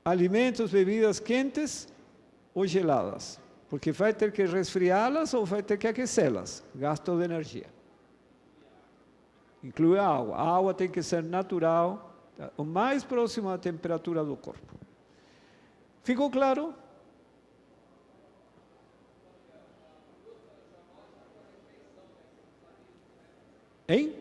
alimentos, bebidas quentes ou geladas, porque vai ter que resfriá-las ou vai ter que aquecê-las, gasto de energia. Inclui a água. A água tem que ser natural, o mais próximo à temperatura do corpo. Ficou claro? Hein?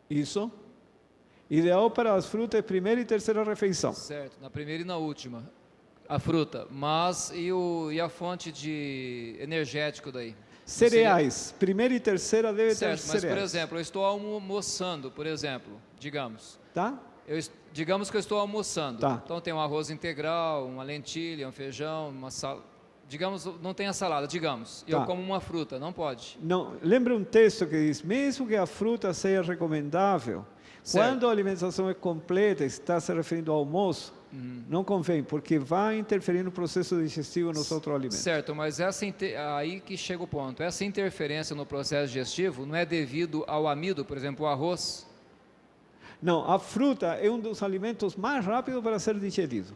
Isso. Ideal para as frutas, primeira e terceira refeição. Certo, na primeira e na última. A fruta, mas e a fonte de energético daí? Cereais, primeira e terceira deve ter certo, mas cereais. por exemplo, eu estou almoçando, por exemplo, digamos. Tá? Digamos que eu estou almoçando. Tá. Então tem um arroz integral, uma lentilha, um feijão, uma salada. Digamos, não tem a salada, digamos. E eu como uma fruta, não pode. Não, lembra um texto que diz, mesmo que a fruta seja recomendável, quando a alimentação é completa, está se referindo ao almoço, não convém, porque vai interferir no processo digestivo nos outros alimentos. Certo, mas aí que chega o ponto. Essa interferência no processo digestivo não é devido ao amido, por exemplo, o arroz? Não, a fruta é um dos alimentos mais rápidos para ser digerido.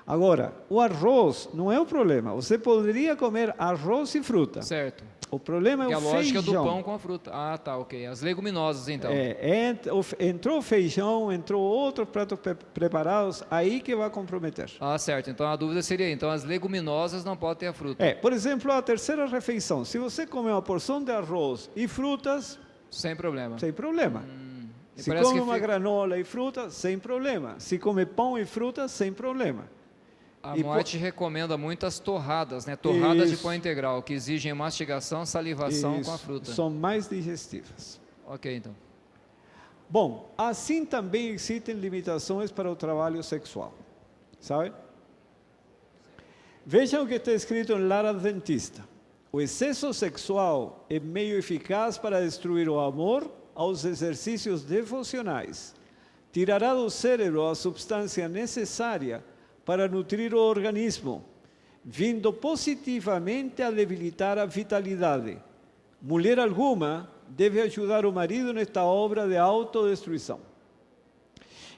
Agora, o arroz não é o problema. Você poderia comer arroz e fruta. Certo. O problema é o feijão. Que a lógica do pão com a fruta. Ah, tá, ok. As leguminosas, então. Entrou feijão, entrou outros pratos preparados, aí que vai comprometer. Ah, certo. Então a dúvida seria, então as leguminosas não podem ter a fruta. Por exemplo, a terceira refeição. Se você comer uma porção de arroz e frutas... Sem problema. Sem problema. Se come uma granola e fruta, sem problema. Se come pão e fruta, sem problema. A Moite recomenda muito as torradas, né? Torradas de pão integral, que exigem mastigação, salivação com a fruta. São mais digestivas. Ok, então. Bom, assim também existem limitações para o trabalho sexual. Sabe? Vejam o que está escrito em Lar Adventista. O excesso sexual é meio eficaz para destruir o amor aos exercícios devocionais. Tirará do cérebro a substância necessária para nutrir o organismo, vindo positivamente a debilitar a vitalidade. Mulher alguma deve ajudar o marido nesta obra de autodestruição.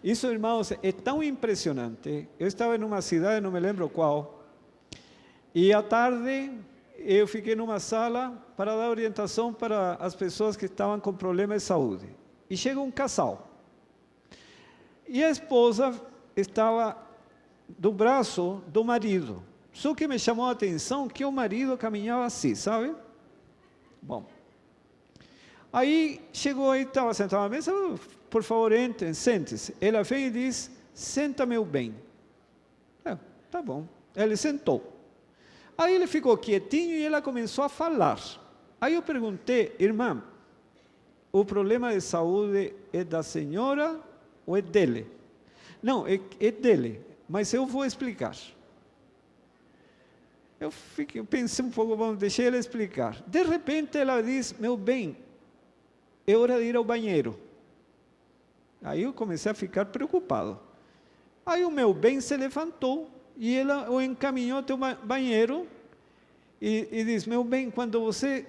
Isso, irmãos, é tão impressionante. Eu estava em uma cidade, não me lembro qual, e à tarde eu fiquei numa sala para dar orientação para as pessoas que estavam com problemas de saúde. E chega um casal. E a esposa estava do braço do marido. Só que me chamou a atenção que o marido caminhava assim, sabe? Bom. Aí chegou aí, estava sentado à mesa, por favor, entrem, sente-se. Ela veio e diz, senta meu bem. Tá bom. Ele sentou. Aí ele ficou quietinho e ela começou a falar. Aí eu perguntei, irmã, o problema de saúde é da senhora ou é dele? Não, é dele. Mas eu vou explicar. Eu pensei um pouco, bom, deixei ela explicar. De repente ela diz, meu bem, é hora de ir ao banheiro. Aí eu comecei a ficar preocupado. Aí o meu bem se levantou e ela o encaminhou até o banheiro e diz, meu bem, quando você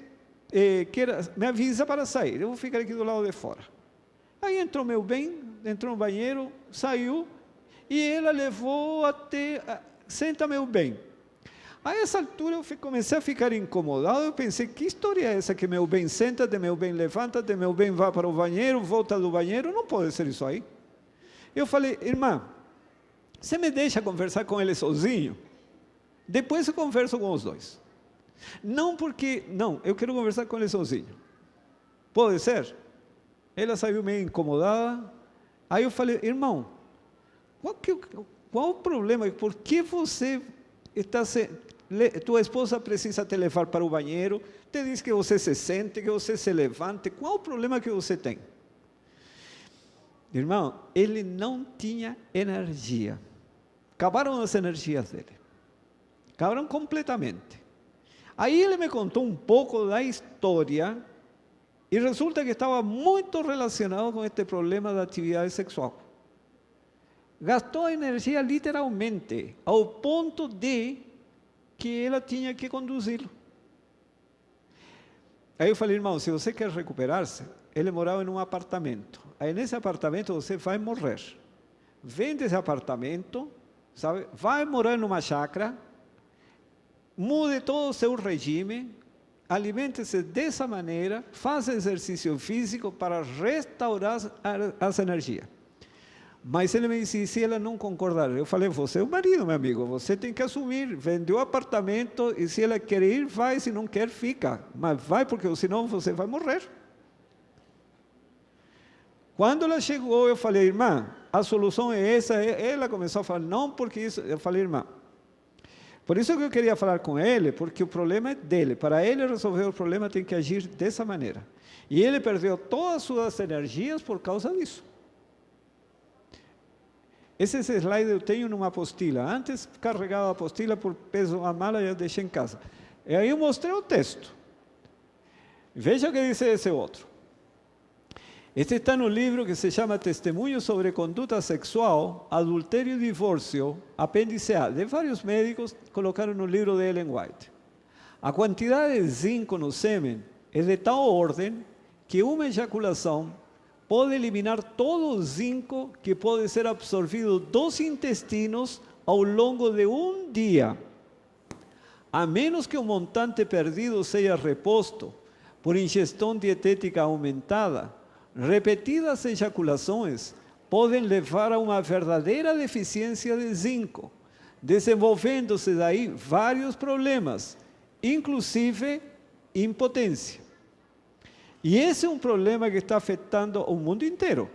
queira, me avisa para sair, eu vou ficar aqui do lado de fora. Aí entrou meu bem, entrou no banheiro, saiu, e ela levou até, senta meu bem. A essa altura eu comecei a ficar incomodado, eu pensei, que história é essa que meu bem senta-te, meu bem levanta-te, meu bem vá para o banheiro, volta do banheiro, não pode ser isso aí. Eu falei, irmã, você me deixa conversar com ele sozinho? Depois eu converso com os dois. Não, eu quero conversar com ele sozinho. Pode ser? Ela saiu meio incomodada, aí eu falei, irmão, qual o problema? Por que você tua esposa precisa te levar para o banheiro, te diz que você se sente, que você se levante, qual o problema que você tem? Irmão, ele não tinha energia. Acabaram as energias dele. Acabaram completamente. Aí ele me contou um pouco da história e resulta que estava muito relacionado com este problema da atividade sexual. Gastou energia literalmente, ao ponto de que ela tinha que conduzi-lo. Aí eu falei, irmão, se você quer recuperar-se, ele morava em um apartamento. Aí nesse apartamento você vai morrer. Vende esse apartamento, sabe? Vai morar numa chácara, mude todo o seu regime, alimente-se dessa maneira, faça exercício físico para restaurar as energias. Mas ele me disse, se ela não concordar, eu falei, você é o marido, meu amigo, você tem que assumir, vendeu o apartamento, e se ela quer ir, vai, se não quer, fica. Mas vai, porque senão você vai morrer. Quando ela chegou, eu falei, irmã, a solução é essa. Ela começou a falar, não, porque isso. Eu falei, irmã, por isso que eu queria falar com ele, porque o problema é dele. Para ele resolver o problema, tem que agir dessa maneira. E ele perdeu todas as suas energias por causa disso. Esse slide eu tenho numa apostila. Antes carregava a apostila por peso a mala e eu deixei em casa. E aí eu mostrei o texto. Veja o que diz esse outro. Este está no livro que se chama Testemunho sobre Conduta Sexual, Adultério e Divórcio, apêndice A. De vários médicos colocaram no livro de Ellen White. A quantidade de zinco no sêmen é de tal ordem que uma ejaculação pode eliminar todo o zinco que pode ser absorvido dos intestinos ao longo de um dia, a menos que o montante perdido seja reposto por ingestão dietética aumentada. Repetidas ejaculações podem levar a uma verdadeira deficiência de zinco, desenvolvendo-se daí vários problemas, inclusive impotência. E esse é um problema que está afetando o mundo inteiro,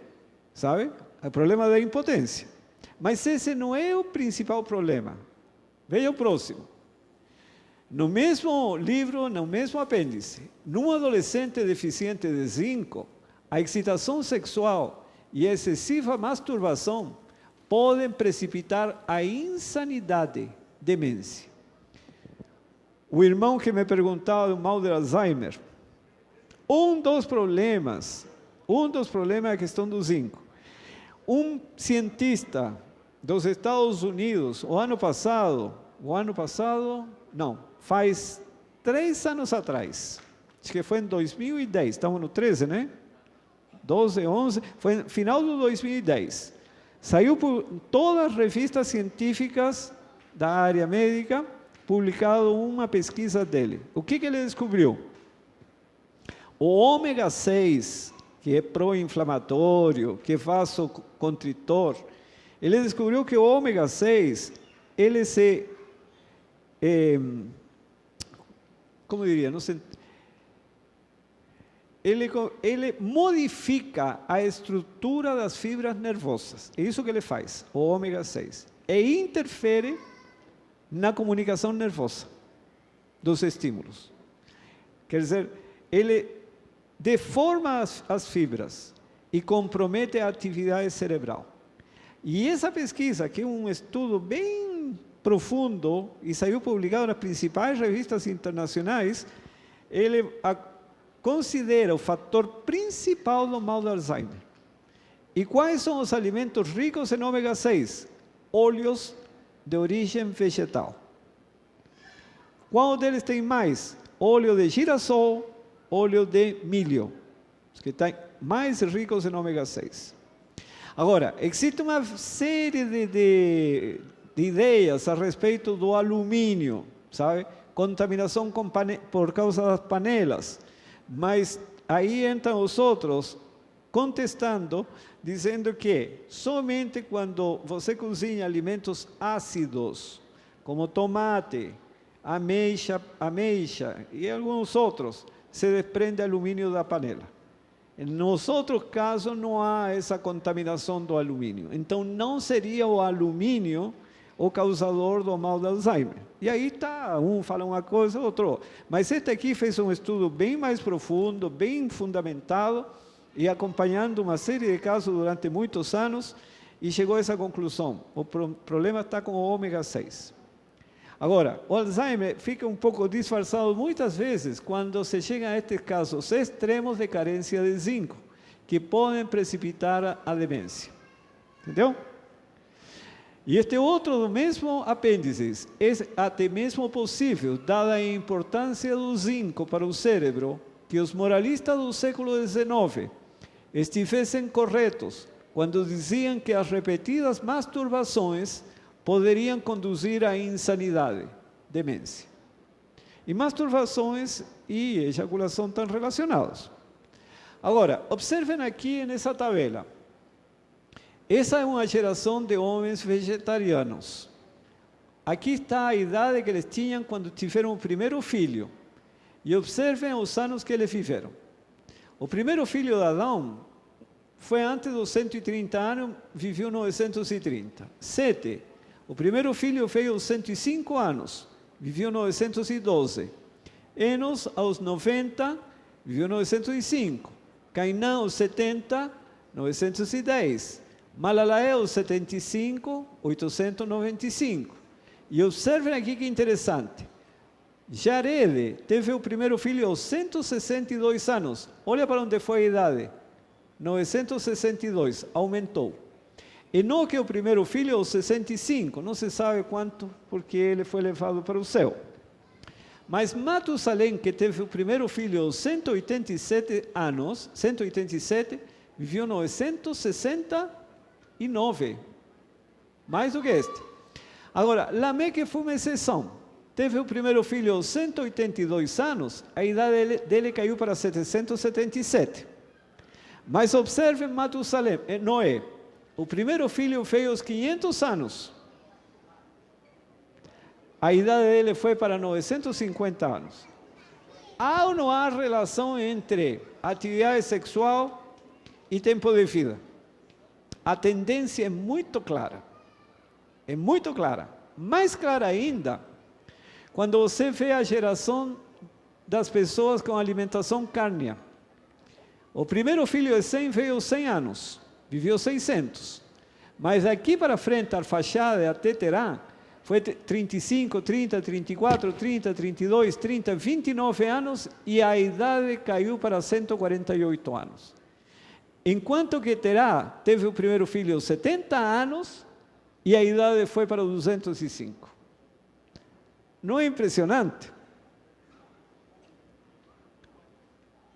sabe? O problema da impotência. Mas esse não é o principal problema. Veja o próximo. No mesmo livro, no mesmo apêndice, num adolescente deficiente de zinco, a excitação sexual e a excessiva masturbação podem precipitar a insanidade, demência. O irmão que me perguntava do mal de Alzheimer, um dos problemas é a questão do zinco. Um cientista dos Estados Unidos, faz 3 anos atrás, acho que foi em 2010, estamos no 13, né? 12, 11, foi no final do 2010. Saiu por todas as revistas científicas da área médica, publicado uma pesquisa dele. O que ele descobriu? O ômega 6, que é pró-inflamatório, que é vasoconstritor, ele descobriu que o ômega 6, ele se, como diria, não sei, ele modifica a estrutura das fibras nervosas. É isso que ele faz, o ômega 6. E interfere na comunicação nervosa dos estímulos. Quer dizer, ele deforma as fibras e compromete a atividade cerebral. E essa pesquisa, que é um estudo bem profundo e saiu publicado nas principais revistas internacionais, ele considera o fator principal do mal de Alzheimer. E quais são os alimentos ricos em ômega 6? Óleos de origem vegetal. Qual deles tem mais? Óleo de girassol, óleo de milho, os que estão mais ricos em ômega 6. Agora, existe uma série de ideias a respeito do alumínio, sabe? Contaminação por causa das panelas. Mas aí entram os outros contestando, dizendo que somente quando você cozinha alimentos ácidos, como tomate, ameixa e alguns outros, se desprende alumínio da panela. Nos outros casos não há essa contaminação do alumínio. Então não seria o alumínio o causador do mal de Alzheimer. E aí está, um fala uma coisa, outro. Mas este aqui fez um estudo bem mais profundo, bem fundamentado, e acompanhando uma série de casos durante muitos anos, e chegou a essa conclusão. O problema está com o ômega 6. Agora, o Alzheimer fica um pouco disfarçado muitas vezes quando se chega a estes casos extremos de carência de zinco, que podem precipitar a demência. Entendeu? E este outro do mesmo apêndice, é até mesmo possível, dada a importância do zinco para o cérebro, que os moralistas do século XIX estivessem corretos quando diziam que as repetidas masturbações poderiam conduzir à insanidade, demência. E masturbações e ejaculação estão relacionados. Agora, observem aqui nessa tabela. Essa é uma geração de homens vegetarianos. Aqui está a idade que eles tinham quando tiveram o primeiro filho. E observem os anos que eles viveram. O primeiro filho de Adão foi antes dos 130 anos, viveu 930. 7. O primeiro filho veio aos 105 anos, viveu 912. Enos, aos 90, viveu 905. Cainã, aos 70, 910. Malalael, aos 75, 895. E observem aqui que interessante. Jared teve o primeiro filho aos 162 anos. Olha para onde foi a idade. 962, aumentou. Enoque, o primeiro filho, aos 65. Não se sabe quanto, porque ele foi levado para o céu. Mas Matusalém, que teve o primeiro filho aos 187 anos, 187, viveu 969. Mais do que este. Agora, Lameque foi uma exceção. Teve o primeiro filho aos 182 anos, a idade dele caiu para 777. Mas observe Matusalém, Noé. O primeiro filho veio aos 500 anos. A idade dele foi para 950 anos. Há ou não há relação entre atividade sexual e tempo de vida? A tendência é muito clara. É muito clara. Mais clara ainda, quando você vê a geração das pessoas com alimentação cárnea. O primeiro filho de 100 veio aos 100 anos, viveu 600. Mas daqui para frente, Arfaxade até Terá, foi 35, 30, 34, 30, 32, 30, 29 anos e a idade caiu para 148 anos. Enquanto que Terá teve o primeiro filho aos 70 anos e a idade foi para 205. Não é impressionante?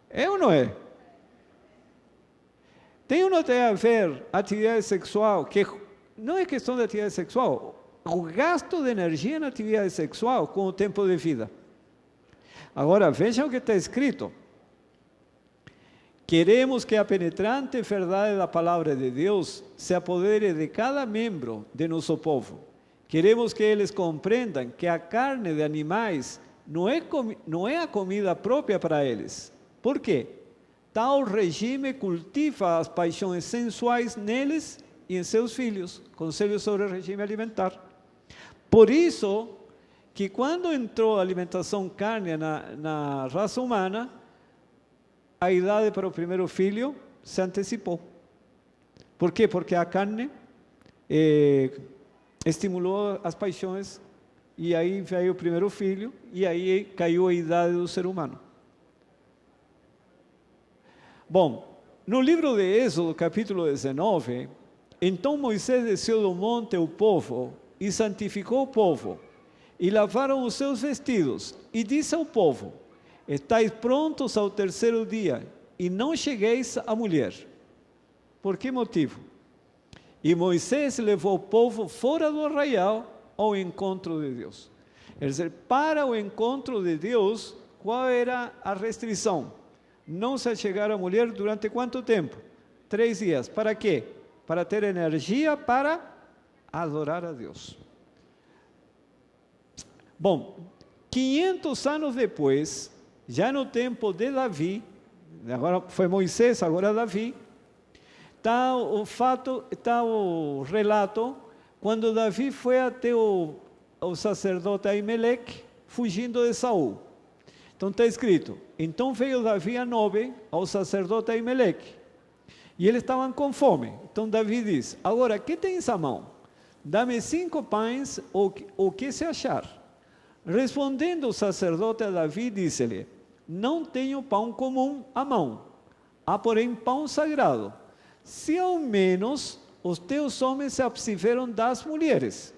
É ou não é? Tem ou não tem a ver atividade sexual, que não é questão de atividade sexual, o gasto de energia na atividade sexual com o tempo de vida. Agora, vejam o que está escrito. Queremos que a penetrante verdade da palavra de Deus se apodere de cada membro de nosso povo. Queremos que eles compreendam que a carne de animais não é a comida própria para eles. Por quê? Tal regime cultiva as paixões sensuais neles e em seus filhos. Conselho sobre o regime alimentar. Por isso, que quando entrou a alimentação cárnea na raça humana, a idade para o primeiro filho se antecipou. Por quê? Porque a carne estimulou as paixões e aí veio o primeiro filho e aí caiu a idade do ser humano. Bom, no livro de Êxodo, capítulo 19, então Moisés desceu do monte o povo e santificou o povo, e lavaram os seus vestidos, e disse ao povo: estáis prontos ao terceiro dia, e não chegueis à mulher. Por que motivo? E Moisés levou o povo fora do arraial ao encontro de Deus. Quer dizer, para o encontro de Deus, qual era a restrição? Não se chegar à mulher durante quanto tempo? 3 dias. Para quê? Para ter energia para adorar a Deus. Bom, 500 anos depois, já no tempo de Davi, agora foi Moisés, agora Davi, está o relato, quando Davi foi até o sacerdote Aimeleque, fugindo de Saul. Então está escrito: então veio Davi a Nobe, ao sacerdote Aimeleque, e eles estavam com fome. Então Davi diz: agora, que tens à mão? Dá-me 5 pães, o que se achar. Respondendo o sacerdote a Davi, disse-lhe: não tenho pão comum à mão, há porém pão sagrado. Se ao menos os teus homens se abstiveram das mulheres.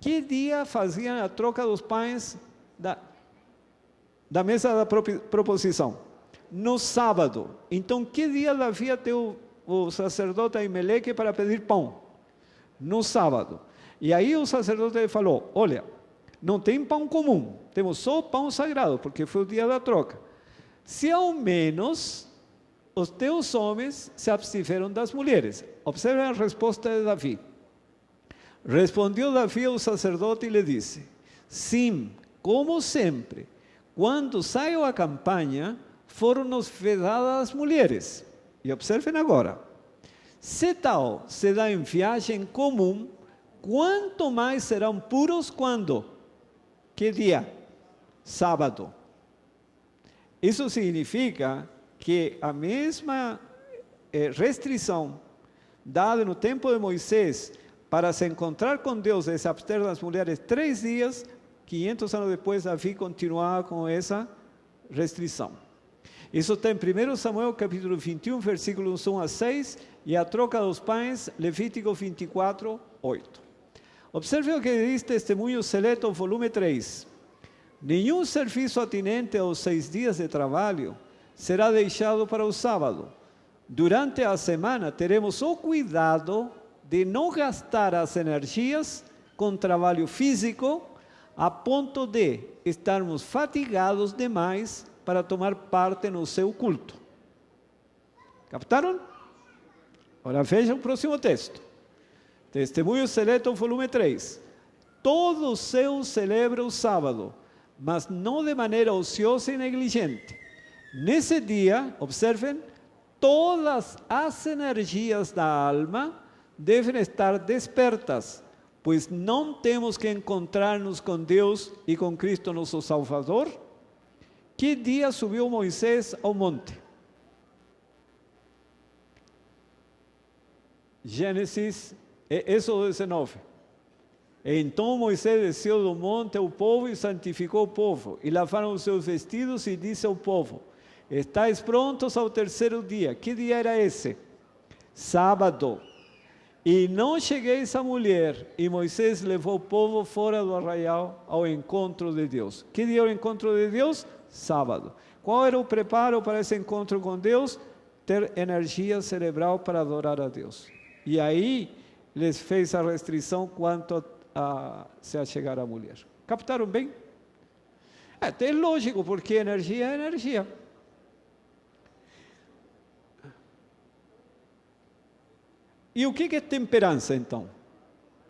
Que dia faziam a troca dos pães da mesa da proposição? No sábado. Então, que dia havia o sacerdote Aimeleque para pedir pão? No sábado. E aí o sacerdote falou, olha, não tem pão comum, temos só pão sagrado, porque foi o dia da troca. Se ao menos os teus homens se abstiveram das mulheres. Observem a resposta de Davi. Respondeu Davi ao sacerdote e lhe disse, sim, como sempre, quando saio à campanha, foram-nos vedadas as mulheres. E observem agora, se tal se dá em viagem comum, quanto mais serão puros quando? Que dia? Sábado. Isso significa que a mesma restrição dada no tempo de Moisés para se encontrar com Deus e se abster das mulheres 3 dias, 500 anos depois, Davi continuava com essa restrição. Isso está em 1 Samuel capítulo 21, versículos 1 a 6, e a troca dos pães, Levítico 24, 8. Observe o que diz Testemunho Seleto, volume 3. Nenhum serviço atinente aos 6 dias de trabalho será deixado para o sábado. Durante a semana, teremos o cuidado de não gastar as energias com trabalho físico, a ponto de estarmos fatigados demais para tomar parte no seu culto. Captaram? Agora vejam o próximo texto. Testemunho Seleto, volume 3. Todo o céu celebra o sábado, mas não de maneira ociosa e negligente. Nesse dia, observem, todas as energias da alma devem estar despertas, pois não temos que encontrar-nos com Deus e com Cristo nosso Salvador. Que dia subiu Moisés ao monte? Gênesis, Êxodo 19. Então Moisés desceu do monte ao povo e santificou o povo, e lavaram os seus vestidos, e disse ao povo, estáis prontos ao 3º dia. Que dia era esse? Sábado. E não chegueis a mulher, e Moisés levou o povo fora do arraial ao encontro de Deus. Que dia é o encontro de Deus? Sábado. Qual era o preparo para esse encontro com Deus? Ter energia cerebral para adorar a Deus. E aí, lhes fez a restrição quanto a se chegar à mulher. Captaram bem? É lógico, porque energia é energia. E o que é temperança, então?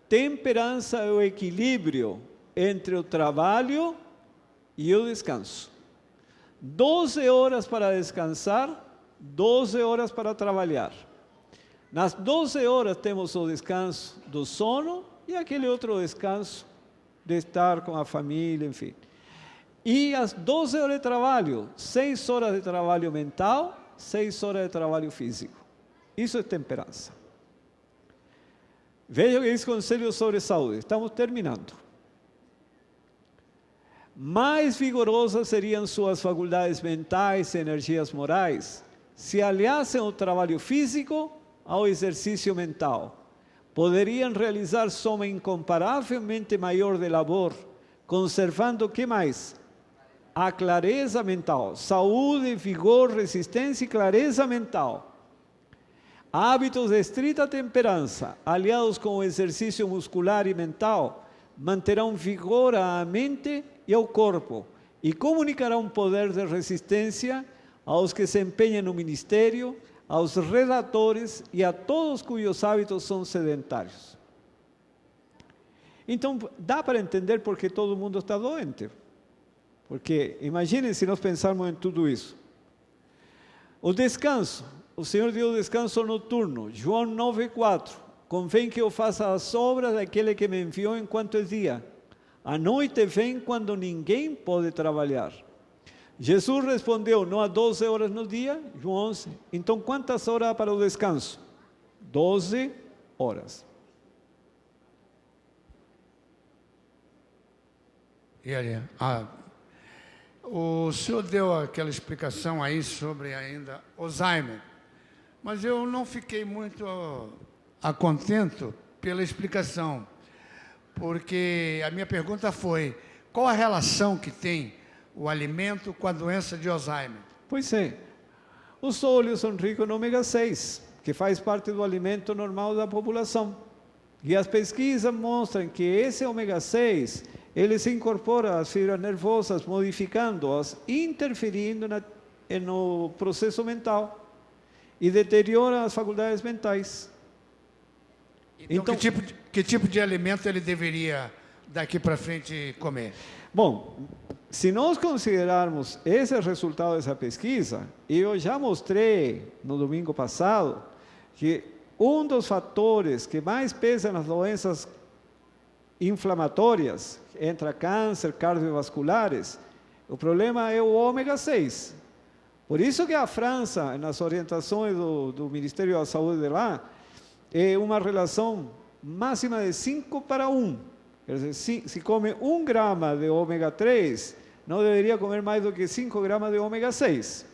Temperança é o equilíbrio entre o trabalho e o descanso. 12 horas para descansar, 12 horas para trabalhar. Nas 12 horas temos o descanso do sono e aquele outro descanso de estar com a família, enfim. E as 12 horas de trabalho, 6 horas de trabalho mental, 6 horas de trabalho físico. Isso é temperança. Veja o que diz Conselho sobre Saúde. Estamos terminando. Mais vigorosas seriam suas faculdades mentais e energias morais se aliassem o trabalho físico ao exercício mental. Poderiam realizar soma incomparavelmente maior de labor, conservando o que mais? A clareza mental. Saúde, vigor, resistência e clareza mental. Hábitos de estrita temperança, aliados com o exercício muscular e mental, manterão vigor à mente e ao corpo e comunicarão poder de resistência aos que se empenham no ministério, aos redatores e a todos cujos hábitos são sedentários. Então, dá para entender por que todo mundo está doente. Porque, imaginem se nós pensarmos em tudo isso. O descanso. O Senhor deu descanso noturno, João 9,4. Convém que eu faça as obras daquele que me enviou enquanto é dia. A noite vem quando ninguém pode trabalhar. Jesus respondeu, não há 12 horas no dia? João 11. Então, quantas horas há para o descanso? 12 horas. E ali, o senhor deu aquela explicação aí sobre ainda Alzheimer. Mas eu não fiquei muito a contento pela explicação, porque a minha pergunta foi: qual a relação que tem o alimento com a doença de Alzheimer? Pois é, os óleos são ricos no ômega 6, que faz parte do alimento normal da população. E as pesquisas mostram que esse ômega 6, ele se incorpora às fibras nervosas, modificando-as, interferindo no processo mental e deteriora as faculdades mentais. Então, que tipo de alimento ele deveria daqui para frente comer? Bom, se nós considerarmos esse resultado dessa pesquisa, eu já mostrei no domingo passado que um dos fatores que mais pesa nas doenças inflamatórias, entre câncer, cardiovasculares, o problema é o ômega 6. Por isso que a França, nas orientações do Ministério da Saúde de lá, é uma relação máxima de 5:1. Quer dizer, se come 1 grama de ômega 3, não deveria comer mais do que 5 gramas de ômega 6.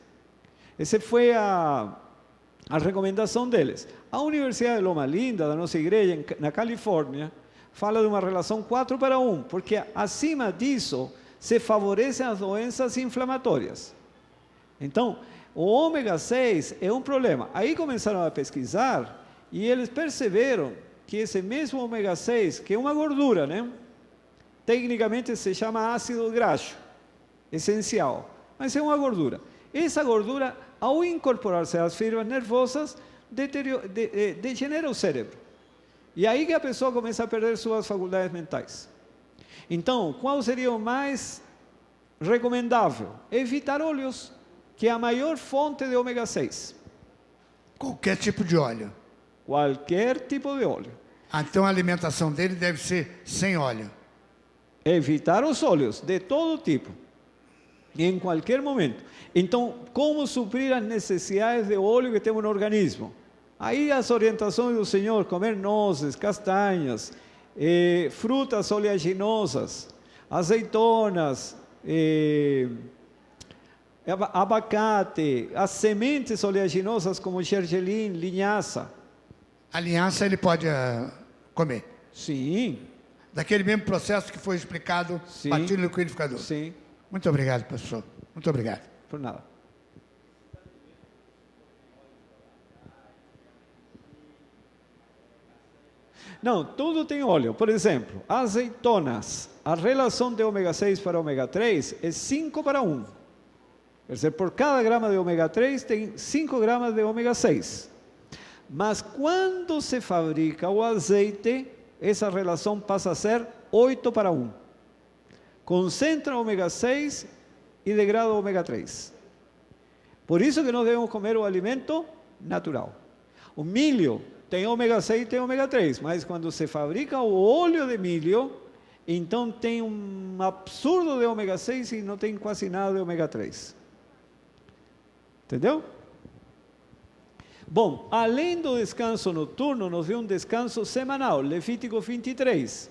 Essa foi a recomendação deles. A Universidade de Loma Linda, da nossa igreja, na Califórnia, fala de uma relação 4:1, porque acima disso se favorecem as doenças inflamatórias. Então, o ômega 6 é um problema. Aí começaram a pesquisar e eles perceberam que esse mesmo ômega 6, que é uma gordura, né? Tecnicamente se chama ácido graxo, essencial, mas é uma gordura. Essa gordura, ao incorporar-se às fibras nervosas, degenera o cérebro. E aí que a pessoa começa a perder suas faculdades mentais. Então, qual seria o mais recomendável? Evitar óleos, que é a maior fonte de ômega 6. Qualquer tipo de óleo. Qualquer tipo de óleo. Então a alimentação dele deve ser sem óleo. Evitar os óleos de todo tipo, em qualquer momento. Então, como suprir as necessidades de óleo que temos no organismo? Aí as orientações do Senhor: comer nozes, castanhas, frutas oleaginosas, azeitonas, abacate, as sementes oleaginosas como gergelim, linhaça. A linhaça ele pode comer? Sim. Daquele mesmo processo que foi explicado, Sim. bater no liquidificador? Sim. Muito obrigado, professor. Muito obrigado. Por nada. Não, tudo tem óleo. Por exemplo, azeitonas. A relação de ômega 6 para ômega 3 é 5:1. Quer dizer, por cada grama de ômega 3 tem 5 gramas de ômega 6. Mas quando se fabrica o azeite, essa relação passa a ser 8:1. Concentra ômega 6 e degrada o ômega 3. Por isso que nós devemos comer o alimento natural. O milho tem ômega 6 e tem ômega 3, mas quando se fabrica o óleo de milho, então tem um absurdo de ômega 6 e não tem quase nada de ômega 3. Entendeu? Bom, além do descanso noturno, nos deu um descanso semanal, Levítico 23.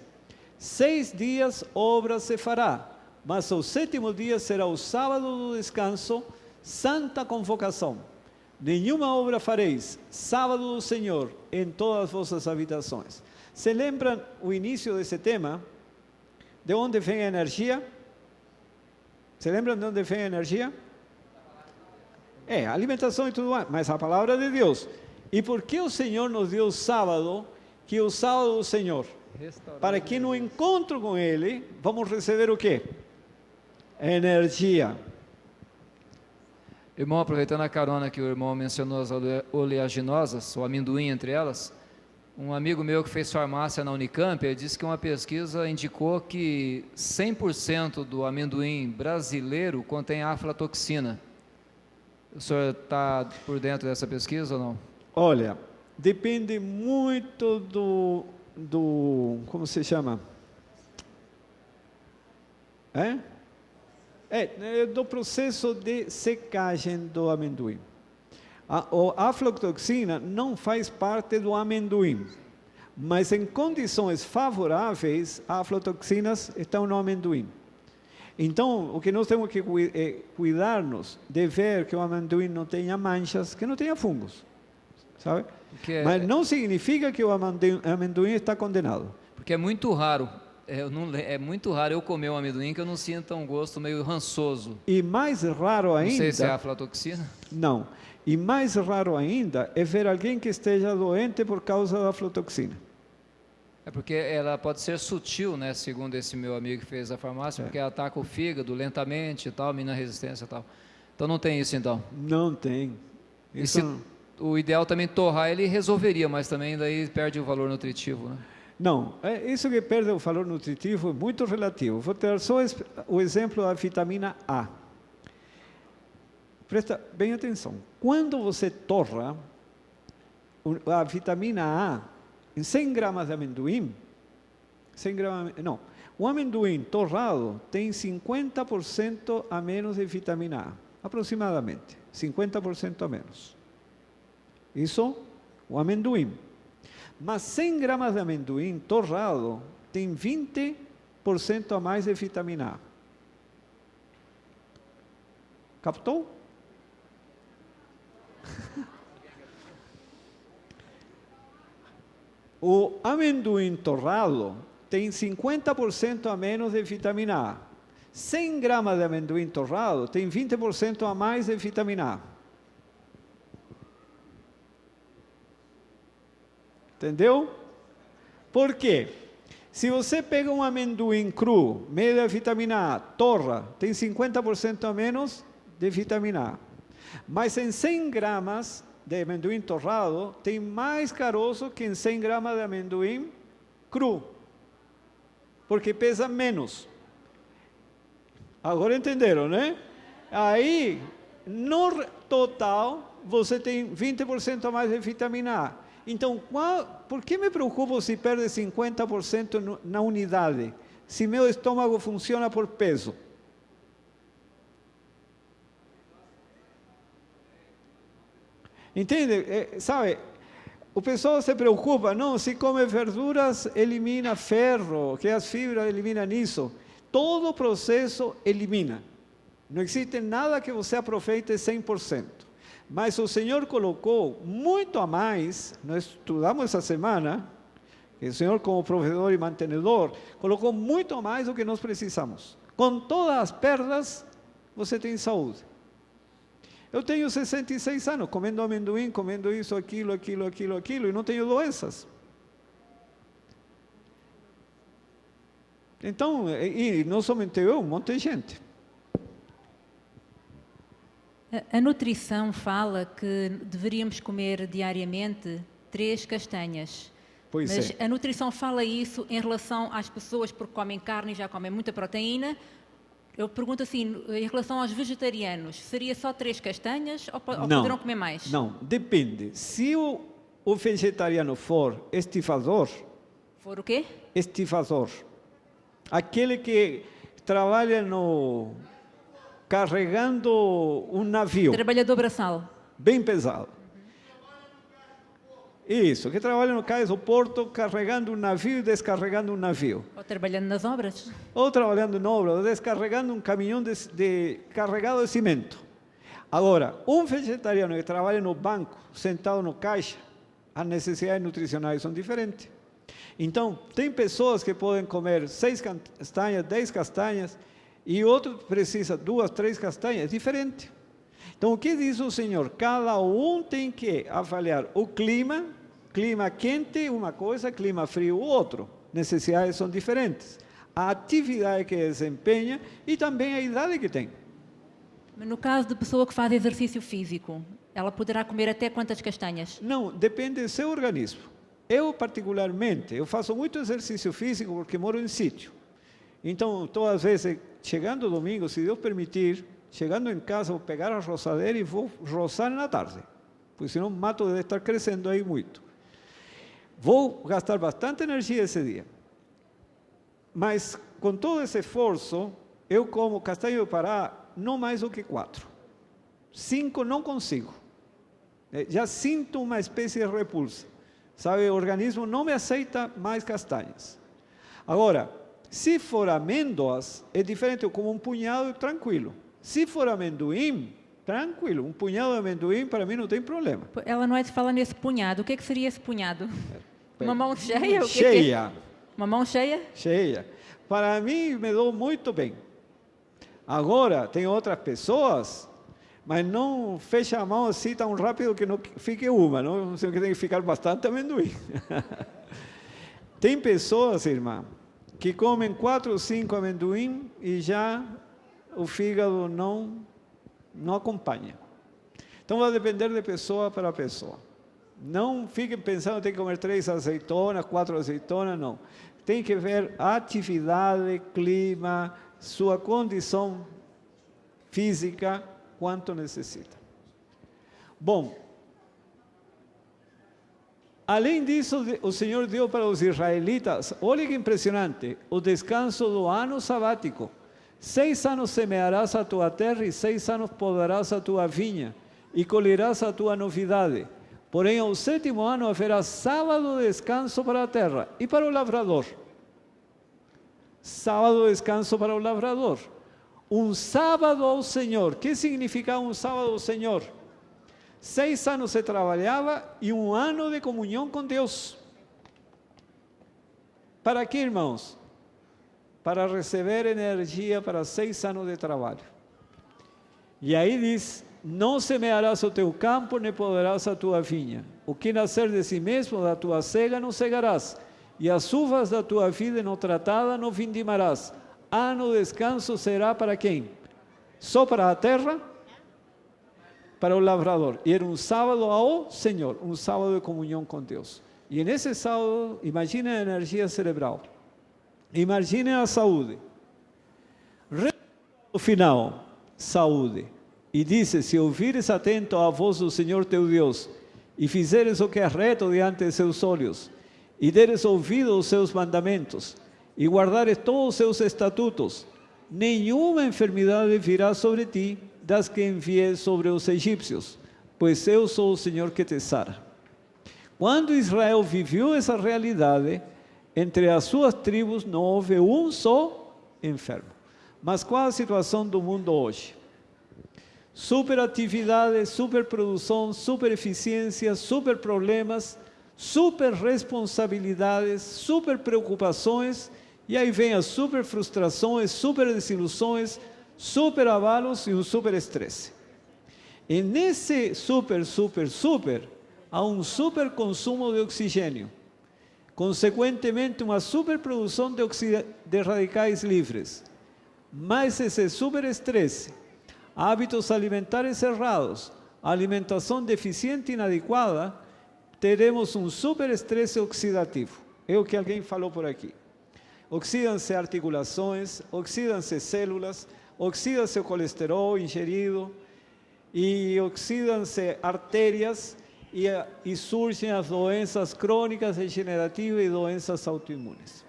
6 dias obra se fará, mas o 7º dia será o sábado do descanso, santa convocação. Nenhuma obra fareis, sábado do Senhor, em todas as vossas habitações. Se lembram o início desse tema? De onde vem a energia? Se lembram de onde vem a energia? Alimentação e tudo mais, mas a palavra de Deus. E por que o Senhor nos deu o sábado, que é o sábado do Senhor? Para que no encontro com Ele, vamos receber o quê? Energia. Irmão, aproveitando a carona que o irmão mencionou as oleaginosas, o amendoim entre elas, um amigo meu que fez farmácia na Unicamp, ele disse que uma pesquisa indicou que 100% do amendoim brasileiro contém aflatoxina. O senhor está por dentro dessa pesquisa ou não? Olha, depende muito como se chama? Do processo de secagem do amendoim. A aflatoxina não faz parte do amendoim, mas em condições favoráveis, as aflatoxinas estão no amendoim. Então, o que nós temos que cuidar-nos de ver que o amendoim não tenha manchas, que não tenha fungos. sabe? Porque Mas não significa que o amendoim está condenado. porque é muito raro. É muito raro eu comer um amendoim que eu não sinta um gosto meio rançoso. E mais raro Não sei se é ainda, aflatoxina. não. E mais raro ainda é ver alguém que esteja doente por causa da aflatoxina. É porque ela pode ser sutil, né? Segundo esse meu amigo que fez a farmácia, porque ela ataca o fígado lentamente e tal, mina resistência e tal. Então não tem isso então. Não tem. E Isso se o ideal também torrar ele resolveria, mas também daí perde o valor nutritivo, né? não, isso que perde o valor nutritivo é muito relativo. Vou ter só o exemplo da vitamina A. Presta bem atenção. Quando você torra a vitamina A em 100 gramas de amendoim, 100 gramas, não, o amendoim torrado tem 50% a menos de vitamina A, aproximadamente, 50% a menos. Isso, o amendoim. Mas 100 gramas de amendoim torrado tem 20% a mais de vitamina A. Captou? O amendoim torrado tem 50% a menos de vitamina A. 100 gramas de amendoim torrado tem 20% a mais de vitamina A. Entendeu? Por quê? Se você pega um amendoim cru, meio de vitamina A, torra, tem 50% a menos de vitamina A. Mas em 100 gramas de amendoim torrado, tem mais caroço que em 100 gramas de amendoim cru. Porque pesa menos. Agora entenderam, né? Aí, no total, você tem 20% a mais de vitamina A. Então, por que me preocupo se perde 50% na unidade? Se meu estômago funciona por peso. Entende? Sabe, o pessoal se preocupa, não, se come verduras, elimina ferro, que as fibras eliminam isso. Todo o processo elimina. Não existe nada que você aproveite 100%. Mas o Senhor colocou muito a mais, nós estudamos essa semana, que o Senhor como provedor e mantenedor, colocou muito a mais do que nós precisamos. Com todas as perdas, você tem saúde. Eu tenho 66 anos, comendo amendoim, comendo isso, aquilo, e não tenho doenças. Então, e não somente eu, um monte de gente. A nutrição fala que deveríamos comer diariamente 3 castanhas. Pois Mas é. a nutrição fala isso em relação às pessoas porque comem carne e já comem muita proteína. Eu pergunto assim, em relação aos vegetarianos, seria só 3 castanhas ou poderão comer mais? Não, depende. Se o vegetariano for estivador, For o quê? estivador, aquele que trabalha carregando um navio Trabalhador braçal. bem pesado. Isso, que trabalha no cais do porto carregando um navio e descarregando um navio. Ou trabalhando nas obras. Ou trabalhando na obra, ou descarregando um caminhão carregado de cimento. Agora, um vegetariano que trabalha no banco, sentado no caixa, as necessidades nutricionais são diferentes. Então, tem pessoas que podem comer 6 castanhas, 10 castanhas, e outro precisa 2, 3 castanhas, é diferente. Então, o que diz o Senhor? Cada um tem que avaliar o clima quente, uma coisa, clima frio, outro. Necessidades são diferentes. A atividade que desempenha e também a idade que tem. No caso de pessoa que faz exercício físico, ela poderá comer até quantas castanhas? Não, depende do seu organismo. Eu, particularmente, eu faço muito exercício físico porque moro em sítio. Então, todas as vezes, chegando domingo, se Deus permitir, chegando em casa, vou pegar a roçadeira e vou roçar na tarde. Porque senão mato de estar crescendo aí muito. Vou gastar bastante energia esse dia. Mas, com todo esse esforço, eu como castanha do Pará não mais do que 4. 5 não consigo. Já sinto uma espécie de repulsa. Sabe, o organismo não me aceita mais castanhas. Agora, se for amêndoas, é diferente, eu como um punhado tranquilo. Se for amendoim, Tranquilo, um punhado de amendoim para mim não tem problema. Ela não é de falar nesse punhado. O que seria esse punhado? Uma mão cheia? O que Cheia. Uma mão cheia? Cheia. Para mim, me dou muito bem. Agora, tem outras pessoas, mas não fecha a mão assim tão rápido que não fique uma, não? Você tem que ficar bastante amendoim. Tem pessoas, irmã, que comem 4 ou 5 amendoim e já o fígado não acompanha. Então vai depender de pessoa para pessoa. Não fiquem pensando que tem que comer 3 azeitonas, 4 azeitonas, não. Tem que ver atividade, clima, sua condição física, quanto necessita. Bom, além disso, o Senhor deu para os israelitas, olha que impressionante, o descanso do ano sabático. 6 anos semearás a tua terra e 6 anos podarás a tua vinha e colherás a tua novidade. Porém, ao 7º ano haverá sábado de descanso para a terra e para o lavrador. Sábado de descanso para o lavrador. Um sábado ao Senhor. O que significa um sábado ao Senhor? 6 anos se trabalhava e 1 ano de comunhão com Deus. Para quê, irmãos? Para receber energia para 6 anos de trabalho. E aí diz, não semearás o teu campo, nem podarás a tua vinha. O que nascer de si mesmo, da tua cega, não cegarás. E as uvas da tua vida não tratada, não vindimarás. Ano de descanso será para quem? Só para a terra? Para o lavrador. E era um sábado ao Senhor, um sábado de comunhão com Deus. E nesse sábado, imagine a energia cerebral. Imagine a saúde. No final, saúde. E disse, se ouvires atento à voz do Senhor teu Deus, e fizeres o que é reto diante de seus olhos, e deres ouvido aos seus mandamentos, e guardares todos os seus estatutos, nenhuma enfermidade virá sobre ti, das que enviei sobre os egípcios, pois eu sou o Senhor que te sara. Quando Israel viveu essa realidade, entre as suas tribos não houve um só enfermo. Mas qual a situação do mundo hoje? Superatividade, superprodução, supereficiência, super problemas, super responsabilidades, super preocupações, e aí vem as super frustrações, super desilusões, super abalos e um super estresse. E nesse super, há um super consumo de oxigênio. Consequentemente, uma superprodução de radicais livres. Mas esse super estresse, hábitos alimentares errados, alimentação deficiente e inadequada, teremos um super estresse oxidativo. É o que alguém falou por aqui. Oxidam-se articulações, oxidam-se células, oxida-se o colesterol ingerido e oxidam-se artérias e surgem as doenças crônicas degenerativas e doenças autoimunes.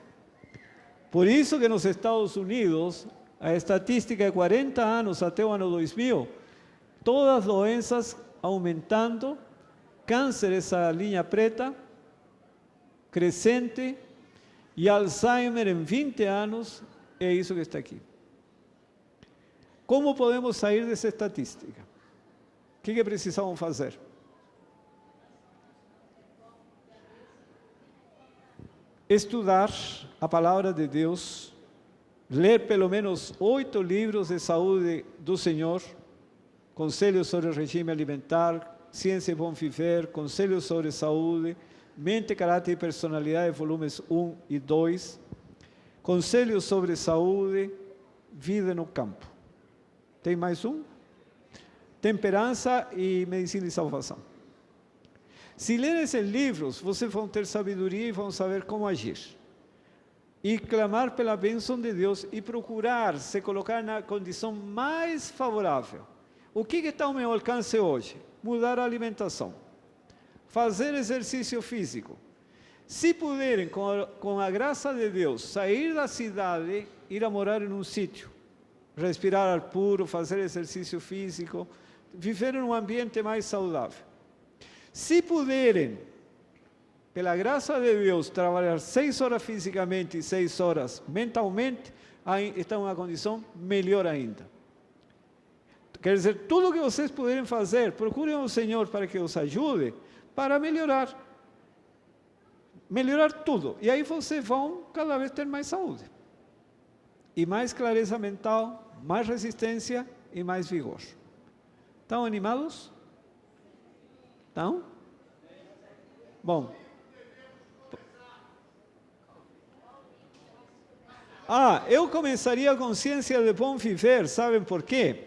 Por isso que nos Estados Unidos, a estatística é 40 anos até o ano 2000, todas as doenças aumentando, câncer, essa linha preta, crescente, e Alzheimer em 20 anos, é isso que está aqui. Como podemos sair dessa estatística? O que precisamos fazer? Estudar a palavra de Deus, ler pelo menos 8 livros de saúde do Senhor, Conselhos sobre o regime alimentar, Ciência e Bom Viver, Conselhos sobre Saúde, Mente, Caráter e Personalidade, volumes 1 e 2, Conselhos sobre Saúde, Vida no Campo. Tem mais um? Temperança e Medicina e Salvação. Se ler esses livros, vocês vão ter sabedoria e vão saber como agir. E clamar pela bênção de Deus e procurar se colocar na condição mais favorável. O que está ao meu alcance hoje? Mudar a alimentação. Fazer exercício físico. Se puderem, com a graça de Deus, sair da cidade, ir a morar em um sítio, respirar ar puro, fazer exercício físico, viver em um ambiente mais saudável. Se puderem, pela graça de Deus, trabalhar 6 horas fisicamente e 6 horas mentalmente, aí está em uma condição melhor ainda. Quer dizer, tudo que vocês puderem fazer, procurem o Senhor para que os ajude, para melhorar. Melhorar tudo. E aí vocês vão cada vez ter mais saúde. E mais clareza mental, mais resistência e mais vigor. Estão animados? Estão? Bom. Eu começaria com Ciência de Bom Viver, sabem por quê?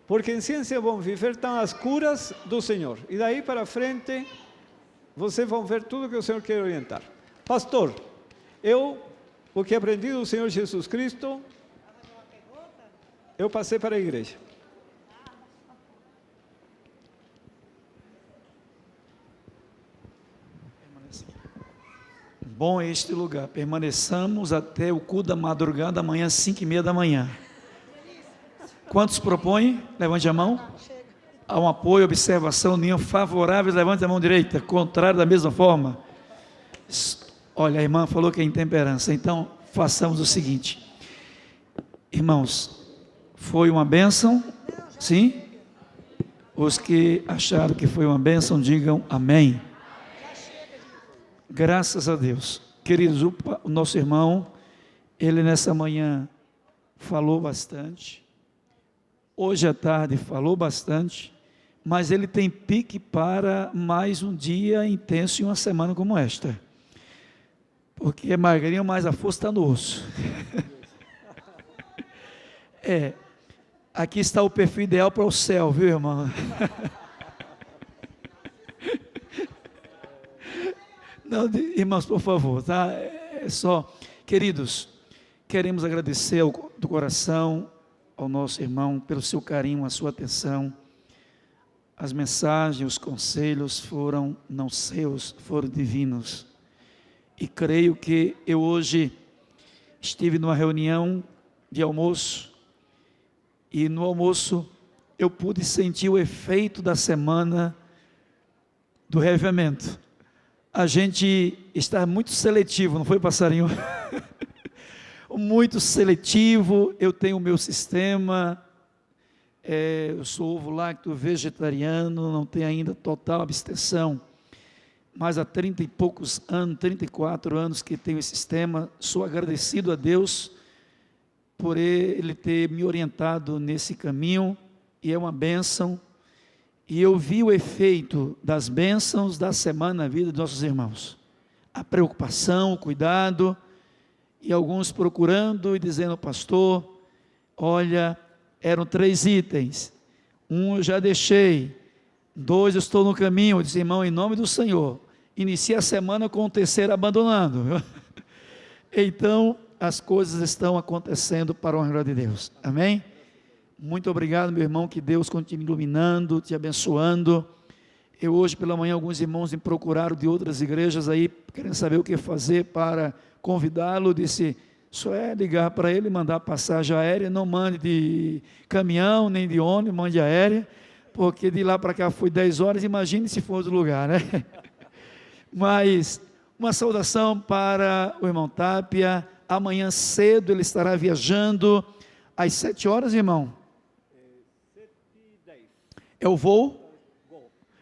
Porque em Ciência de Bom Viver estão as curas do Senhor. E daí para frente, vocês vão ver tudo que o Senhor quer orientar. Pastor, o que aprendi do Senhor Jesus Cristo, eu passei para a igreja. Bom é este lugar, permaneçamos até o cu da madrugada, amanhã, 5:30 da manhã. Quantos propõem? Levante a mão. Há um apoio, observação, nenhum favorável, levante a mão direita. Contrário, da mesma forma. Olha, a irmã falou que é intemperança, então façamos o seguinte. Irmãos, foi uma bênção? Sim? Os que acharam que foi uma bênção, digam amém. Graças a Deus. Queridos, o nosso irmão, ele nessa manhã falou bastante, hoje à tarde falou bastante, mas ele tem pique para mais um dia intenso e uma semana como esta, porque é magrinho, mas a força está no osso. Aqui está o perfil ideal para o céu, viu, irmão? Não, irmãos, por favor, tá? É só, queridos, queremos agradecer do coração ao nosso irmão pelo seu carinho, a sua atenção. As mensagens, os conselhos foram não seus, foram divinos. E creio que eu hoje estive numa reunião de almoço, e no almoço eu pude sentir o efeito da semana do reavivamento. A gente está muito seletivo, não foi, passarinho? Muito seletivo. Eu tenho o meu sistema, eu sou ovo-lácteo vegetariano, não tenho ainda total abstenção, mas há 30 e poucos anos, 34 anos que tenho esse sistema. Sou agradecido a Deus por Ele ter me orientado nesse caminho, e é uma bênção. E eu vi o efeito das bênçãos da semana na vida dos nossos irmãos. A preocupação, o cuidado, e alguns procurando e dizendo: pastor, olha, eram 3 itens. 1 eu já deixei, 2 eu estou no caminho. Eu disse: irmão, em nome do Senhor, inicia a semana com o 3º abandonando. Então, as coisas estão acontecendo para a honra de Deus. Amém? Muito obrigado, meu irmão, que Deus continue iluminando, te abençoando. Eu hoje pela manhã, alguns irmãos me procuraram de outras igrejas aí, querendo saber o que fazer para convidá-lo. Disse: só é ligar para ele, mandar passagem aérea, não mande de caminhão, nem de ônibus, mande aérea, porque de lá para cá foi 10 horas, imagine se for outro lugar, né? Mas uma saudação para o irmão Tapia. Amanhã cedo ele estará viajando, às 7 horas, irmão. É o voo?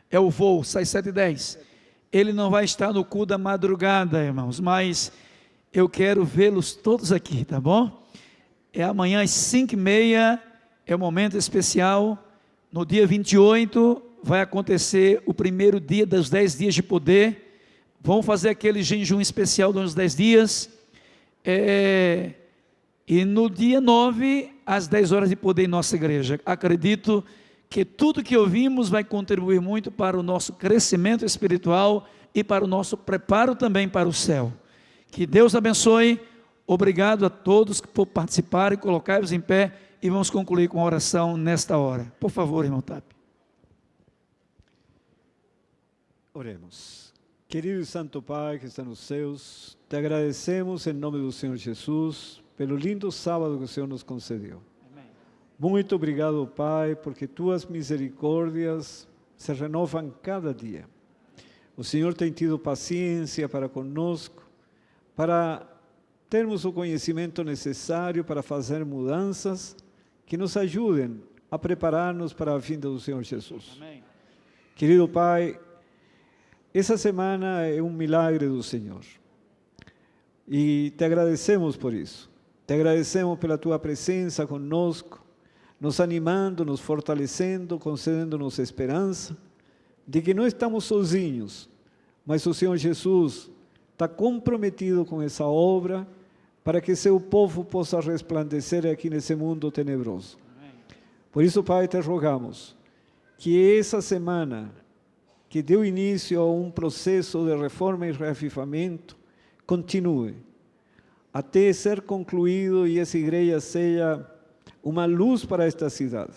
É o voo, sai 7h10. Ele não vai estar no cu da madrugada, irmãos, mas eu quero vê-los todos aqui, tá bom? É amanhã às 5h30, é um momento especial. No dia 28 vai acontecer o primeiro dia dos 10 dias de poder. Vamos fazer aquele jejum especial dos 10 dias. E no dia 9, às 10 horas de poder em nossa igreja. Acredito que tudo que ouvimos vai contribuir muito para o nosso crescimento espiritual e para o nosso preparo também para o céu. Que Deus abençoe. Obrigado a todos por participarem. Colocai-vos em pé e vamos concluir com a oração nesta hora. Por favor, irmão Tapi. Oremos. Querido Santo Pai que está nos céus, te agradecemos em nome do Senhor Jesus pelo lindo sábado que o Senhor nos concedeu. Muito obrigado, Pai, porque tuas misericórdias se renovam cada dia. O Senhor tem tido paciência para conosco, para termos o conhecimento necessário para fazer mudanças que nos ajudem a preparar-nos para a vinda do Senhor Jesus. Amém. Querido Pai, essa semana é um milagre do Senhor. E te agradecemos por isso. Te agradecemos pela tua presença conosco, nos animando, nos fortalecendo, concedendo-nos esperança de que não estamos sozinhos, mas o Senhor Jesus está comprometido com essa obra para que seu povo possa resplandecer aqui nesse mundo tenebroso. Por isso, Pai, te rogamos que essa semana, que deu início a um processo de reforma e reavivamento, continue até ser concluído e essa igreja seja uma luz para esta cidade.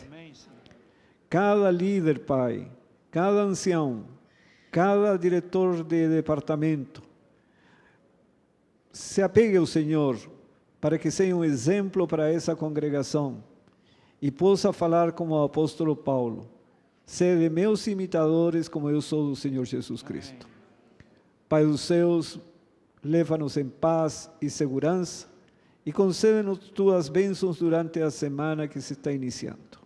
Cada líder, Pai, cada ancião, cada diretor de departamento, se apegue ao Senhor para que seja um exemplo para essa congregação e possa falar como o apóstolo Paulo: sede meus imitadores como eu sou do Senhor Jesus Cristo. Pai dos céus, leva-nos em paz e segurança e concede-nos tuas bênçãos durante a semana que se está iniciando.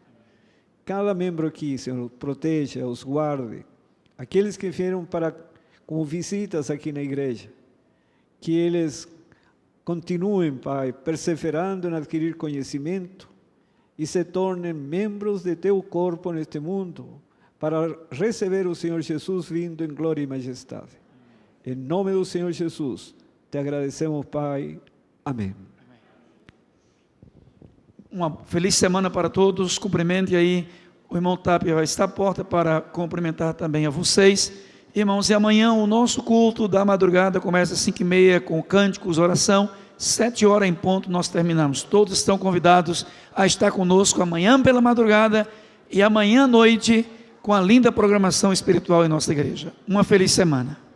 Cada membro aqui, Senhor, proteja, os guarde. Aqueles que vieram como visitas aqui na igreja, que eles continuem, Pai, perseverando em adquirir conhecimento e se tornem membros de teu corpo neste mundo, para receber o Senhor Jesus vindo em glória e majestade. Em nome do Senhor Jesus, te agradecemos, Pai. Amém. Uma feliz semana para todos. Cumprimente aí, o irmão Tapia vai estar à porta para cumprimentar também a vocês. Irmãos, e amanhã o nosso culto da madrugada começa às 5h30 com cânticos, oração. 7h em ponto nós terminamos. Todos estão convidados a estar conosco amanhã pela madrugada e amanhã à noite com a linda programação espiritual em nossa igreja. Uma feliz semana.